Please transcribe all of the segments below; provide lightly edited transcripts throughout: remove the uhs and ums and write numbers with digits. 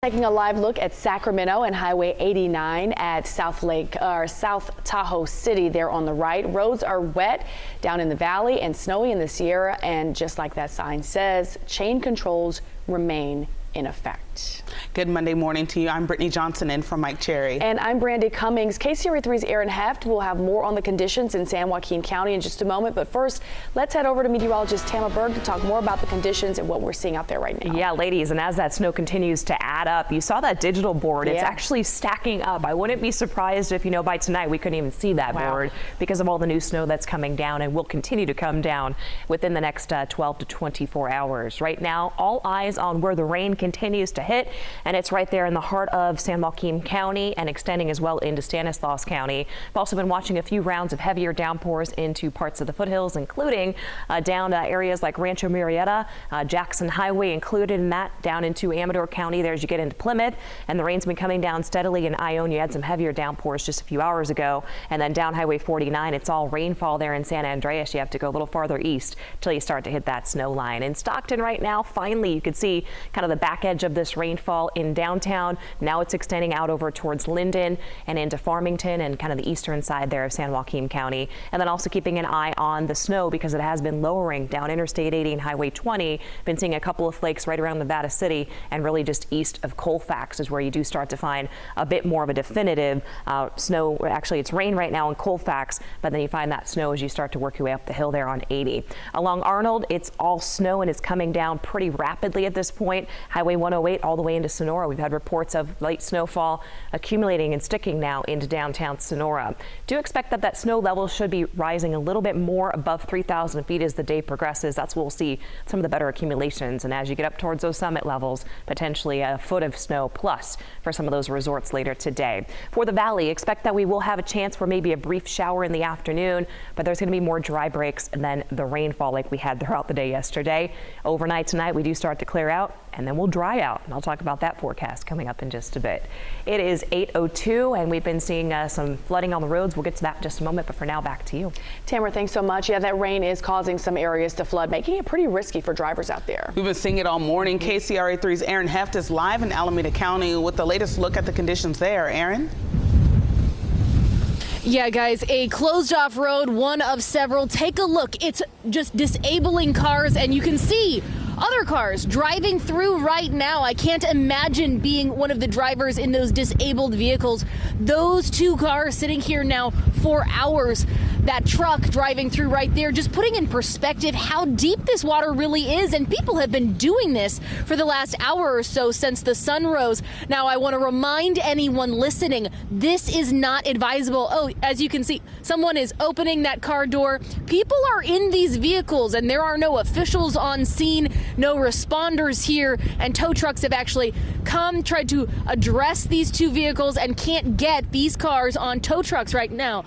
Taking a live look at Sacramento and Highway 89 at South Tahoe City there on the right. Roads are wet down in the valley and snowy in the Sierra, and just like that sign says, chain controls remain in effect. Good Monday morning to you. I'm Brittany Johnson in for Mike Cherry. And I'm Brandy Cummings. KCRA 3's Aaron Heft will have more on the conditions in San Joaquin County in just a moment. But first, let's head over to meteorologist Tamara Berg to talk more about the conditions and what we're seeing out there right now. Yeah, ladies, and as that snow continues to add up, you saw that digital board. It's actually stacking up. I wouldn't be surprised if, by tonight we couldn't even see that board because of all the new snow that's coming down and will continue to come down within the next 12 to 24 hours. Right now, all eyes on where the rain continues to hit, and it's right there in the heart of San Joaquin County and extending as well into Stanislaus County. I've also been watching a few rounds of heavier downpours into parts of the foothills, including down areas like Rancho Murrieta, Jackson Highway included in that, down into Amador County there as you get into Plymouth, and the rain's been coming down steadily in Ione. You had some heavier downpours just a few hours ago, and then down Highway 49, it's all rainfall there in San Andreas. You have to go a little farther east till you start to hit that snow line. In Stockton right now, finally you could see kind of the back edge of this rainfall in downtown. Now it's extending out over towards Linden and into Farmington and kind of the eastern side there of San Joaquin County. And then also keeping an eye on the snow because it has been lowering down Interstate 80 and Highway 20. Been seeing a couple of flakes right around Nevada City, and really just east of Colfax is where you do start to find a bit more of a definitive snow. Actually, it's rain right now in Colfax, but then you find that snow as you start to work your way up the hill there on 80. Along Arnold, it's all snow and it's coming down pretty rapidly at this point. Highway 108 all the way into Sonora. We've had reports of late snowfall accumulating and sticking now into downtown Sonora. Do expect that snow level should be rising a little bit more above 3,000 feet as the day progresses. That's where we'll see some of the better accumulations. And as you get up towards those summit levels, potentially a foot of snow plus for some of those resorts later today. For the valley, expect that we will have a chance for maybe a brief shower in the afternoon, but there's going to be more dry breaks and then the rainfall like we had throughout the day yesterday. Overnight tonight, we do start to clear out and then we'll dry out. And I'll talk about that forecast coming up in just a bit. It is 8:02 and we've been seeing some flooding on the roads. We'll get to that in just a moment, but for now, back to you. Tamara, thanks so much. Yeah, that rain is causing some areas to flood, making it pretty risky for drivers out there. We've been seeing it all morning. KCRA 3's Aaron Heft is live in Alameda County with the latest look at the conditions there. Aaron? Yeah, guys, a closed off road, one of several. Take a look. It's just disabling cars, and you can see other cars driving through right now. I can't imagine being one of the drivers in those disabled vehicles. Those two cars sitting here now for hours. That truck driving through right there, just putting in perspective how deep this water really is. And people have been doing this for the last hour or so since the sun rose. Now, I want to remind anyone listening, this is not advisable. Oh, as you can see, someone is opening that car door. People are in these vehicles and there are no officials on scene, no responders here. And tow trucks have actually tried to address these two vehicles and can't get these cars on tow trucks right now.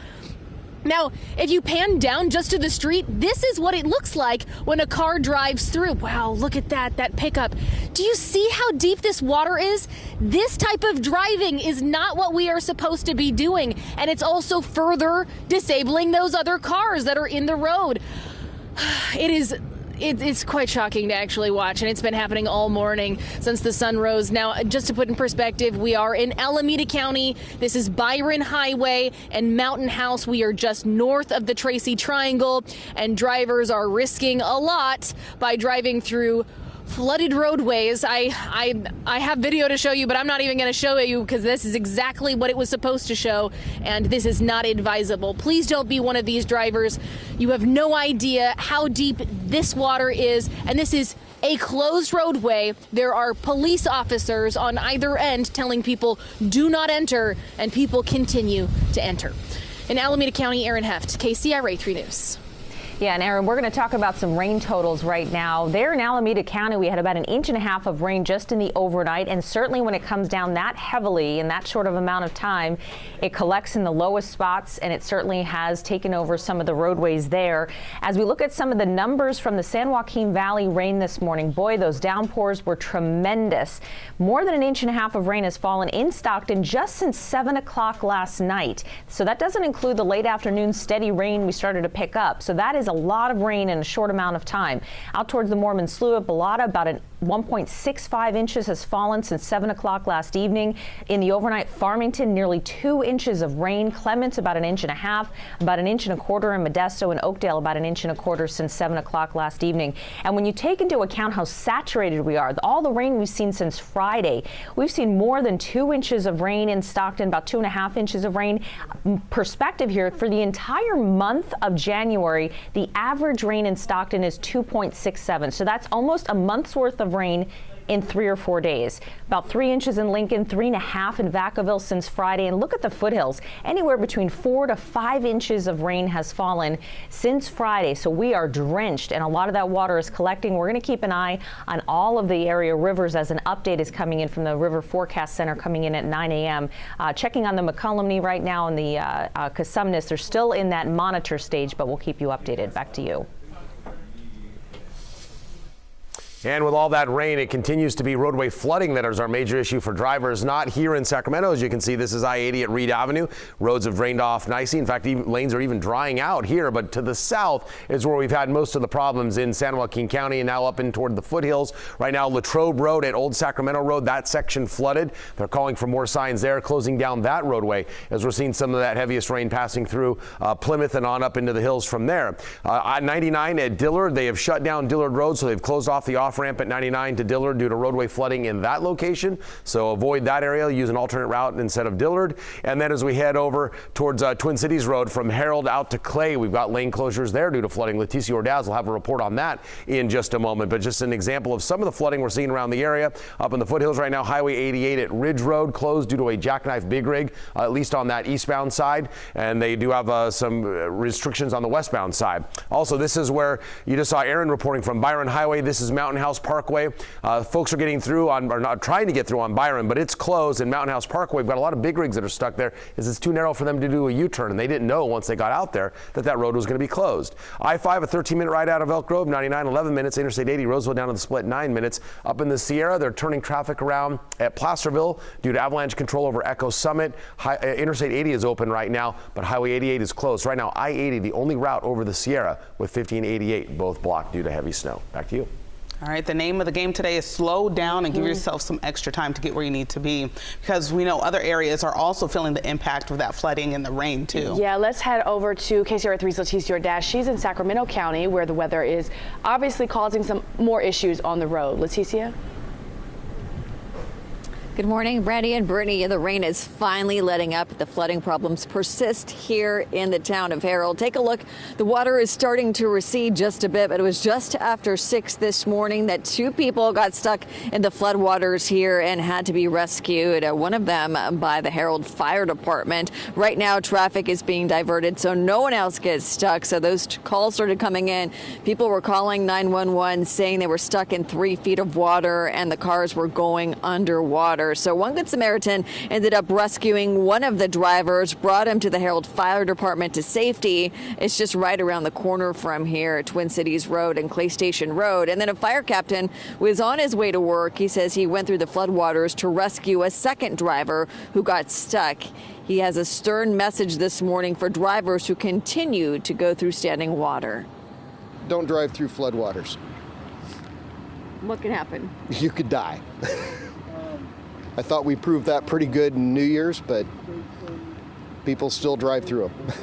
Now, if you pan down just to the street, this is what it looks like when a car drives through. Wow, look at that pickup. Do you see how deep this water is? This type of driving is not what we are supposed to be doing. And it's also further disabling those other cars that are in the road. It's quite shocking to actually watch, and it's been happening all morning since the sun rose. Now, just to put in perspective, we are in Alameda County. This is Byron Highway and Mountain House. We are just north of the Tracy Triangle, and drivers are risking a lot by driving through flooded roadways. I have video to show you, but I'm not even going to show you because this is exactly what it was supposed to show, and this is not advisable. Please don't be one of these drivers. You have no idea how deep this water is, and this is a closed roadway. There are police officers on either end telling people do not enter, and people continue to enter. In Alameda County, Aaron Heft, KCRA 3 News. Yeah, and Aaron, we're going to talk about some rain totals right now. There in Alameda County, we had about 1.5 inches of rain just in the overnight. And certainly when it comes down that heavily in that short of amount of time, it collects in the lowest spots, and it certainly has taken over some of the roadways there. As we look at some of the numbers from the San Joaquin Valley rain this morning, boy, those downpours were tremendous. More than 1.5 inches of rain has fallen in Stockton just since 7 o'clock last night. So that doesn't include the late afternoon steady rain we started to pick up. So that is a lot of rain in a short amount of time. Out towards the Mormon Slough at Balata, about 1.65 inches has fallen since 7 o'clock last evening. In the overnight, Farmington, nearly 2 inches of rain. Clements, about 1.5 inches, about 1.25 inches in Modesto and Oakdale, about 1.25 inches since 7 o'clock last evening. And when you take into account how saturated we are, all the rain we've seen since Friday, we've seen more than 2 inches of rain in Stockton, about 2.5 inches of rain. Perspective here, for the entire month of January, the average rain in Stockton is 2.67. So that's almost a month's worth of rain in 3 or 4 days. About 3 inches in Lincoln, 3.5 in Vacaville since Friday. And look at the foothills. Anywhere between 4 to 5 inches of rain has fallen since Friday. So we are drenched, and a lot of that water is collecting. We're going to keep an eye on all of the area rivers as an update is coming in from the River Forecast Center coming in at 9 a.m. Checking on the McCollumney right now and the Cosumnes. They're still in that monitor stage, but we'll keep you updated. Back to you. And with all that rain, it continues to be roadway flooding that is our major issue for drivers. Not here in Sacramento. As you can see, this is I-80 at Reed Avenue. Roads have drained off nicely. In fact, lanes are even drying out here. But to the south is where we've had most of the problems in San Joaquin County and now up in toward the foothills. Right now, Latrobe Road at Old Sacramento Road, that section flooded. They're calling for more signs there, closing down that roadway as we're seeing some of that heaviest rain passing through Plymouth and on up into the hills from there. I-99 at Dillard, they have shut down Dillard Road, so they've closed off the off-ramp at 99 to Dillard due to roadway flooding in that location. So avoid that area, use an alternate route instead of Dillard. And then as we head over towards Twin Cities Road from Herald out to Clay, we've got lane closures there due to flooding. Leticia Ordaz will have a report on that in just a moment. But just an example of some of the flooding we're seeing around the area. Up in the foothills right now, Highway 88 at Ridge Road closed due to a jackknife big rig, at least on that eastbound side. And they do have some restrictions on the westbound side. Also, this is where you just saw Aaron reporting from Byron Highway. This is Mountain House Parkway. Folks are getting through on, or not trying to get through on Byron, but it's closed in Mountain House Parkway. We've got a lot of big rigs that are stuck there as it's too narrow for them to do a U-turn, and they didn't know once they got out there that that road was going to be closed. I-5, a 13-minute ride out of Elk Grove, 99, 11 minutes. Interstate 80, Roseville down to the split, 9 minutes. Up in the Sierra, they're turning traffic around at Placerville due to avalanche control over Echo Summit. Interstate 80 is open right now, but Highway 88 is closed. Right now, I-80, the only route over the Sierra, with 1588 both blocked due to heavy snow. Back to you. All right, the name of the game today is slow down and give yourself some extra time to get where you need to be, because we know other areas are also feeling the impact of that flooding and the rain too. Yeah, let's head over to KCRA3's Leticia Ordaz. She's in Sacramento County, where the weather is obviously causing some more issues on the road. Leticia? Good morning, Brandy and Brittany. The rain is finally letting up. The flooding problems persist here in the town of Herald. Take a look. The water is starting to recede just a bit, but it was just after 6 this morning that 2 people got stuck in the floodwaters here and had to be rescued. One of them by the Herald Fire Department. Right now, traffic is being diverted so no one else gets stuck. So those calls started coming in. People were calling 911 saying they were stuck in 3 feet of water and the cars were going underwater. So one Good Samaritan ended up rescuing one of the drivers, brought him to the Herald Fire Department to safety. It's just right around the corner from here, Twin Cities Road and Clay Station Road. And then a fire captain was on his way to work. He says he went through the floodwaters to rescue a second driver who got stuck. He has a stern message this morning for drivers who continue to go through standing water. Don't drive through floodwaters. What can happen? You could die. I thought we proved that pretty good in New Year's, but people still drive through them.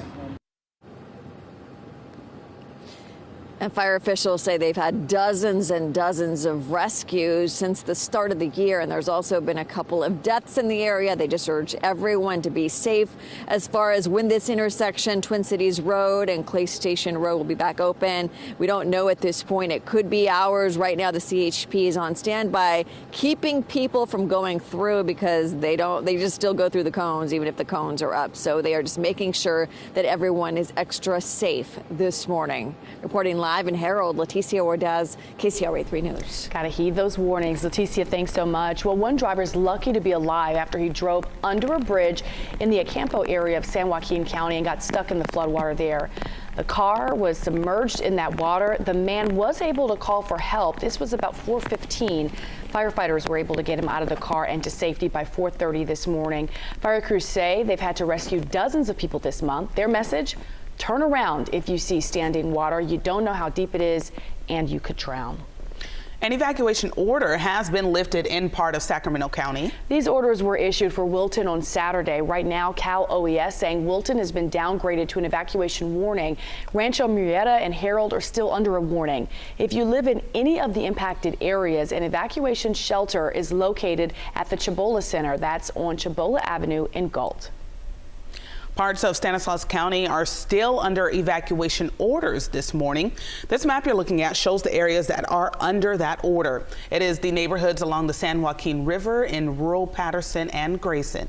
And fire officials say they've had dozens and dozens of rescues since the start of the year. And there's also been a couple of deaths in the area. They just urge everyone to be safe. As far as when this intersection, Twin Cities Road and Clay Station Road, will be back open, we don't know at this point. It could be hours. Right now, the CHP is on standby, keeping people from going through because they just still go through the cones, even if the cones are up. So they are just making sure that everyone is extra safe this morning. Reporting live in Herald, Leticia Ordaz, KCRA 3 News. Got to heed those warnings. Leticia, thanks so much. Well, one driver's lucky to be alive after he drove under a bridge in the Acampo area of San Joaquin County and got stuck in the floodwater there. The car was submerged in that water. The man was able to call for help. This was about 4:15. Firefighters were able to get him out of the car and to safety by 4:30 this morning. Fire crews say they've had to rescue dozens of people this month. Their message: Turn around if you see standing water. You don't know how deep it is, and you could drown. An evacuation order has been lifted in part of Sacramento County. These orders were issued for Wilton on Saturday. Right now, Cal OES saying Wilton has been downgraded to an evacuation warning. Rancho Murrieta and Harold are still under a warning. If you live in any of the impacted areas, an evacuation shelter is located at the Cibola Center. That's on Cibola Avenue in Galt. Parts of Stanislaus County are still under evacuation orders this morning. This map you're looking at shows the areas that are under that order. It is the neighborhoods along the San Joaquin River in rural Patterson and Grayson.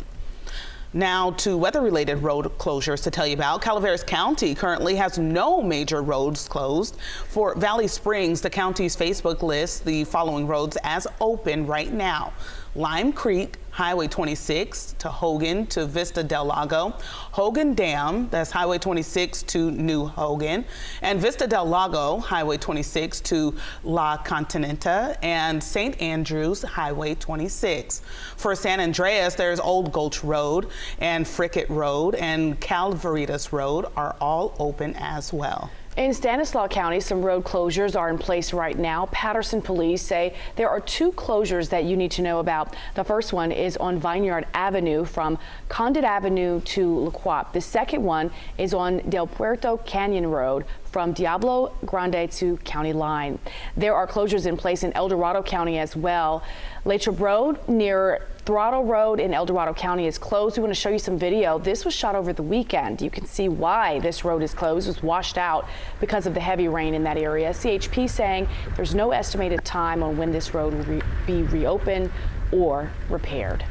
Now to weather-related road closures to tell you about. Calaveras County currently has no major roads closed. For Valley Springs, the county's Facebook lists the following roads as open right now: Lime Creek, Highway 26 to Hogan to Vista del Lago, Hogan Dam, that's Highway 26 to New Hogan, and Vista del Lago, Highway 26 to La Continenta, and St. Andrews, Highway 26. For San Andreas, there's Old Gulch Road and Frickett Road and Calvaritas Road are all open as well. In Stanislaus County, some road closures are in place right now. Patterson police say there are 2 closures that you need to know about. The first one is on Vineyard Avenue from Condit Avenue to La Quap. The second one is on Del Puerto Canyon Road from Diablo Grande to County Line. There are closures in place in El Dorado County as well. Latrobe Road near Throttle Road in El Dorado County is closed. We want to show you some video. This was shot over the weekend. You can see why this road is closed. It was washed out because of the heavy rain in that area. CHP saying there's no estimated time on when this road will be reopened or repaired.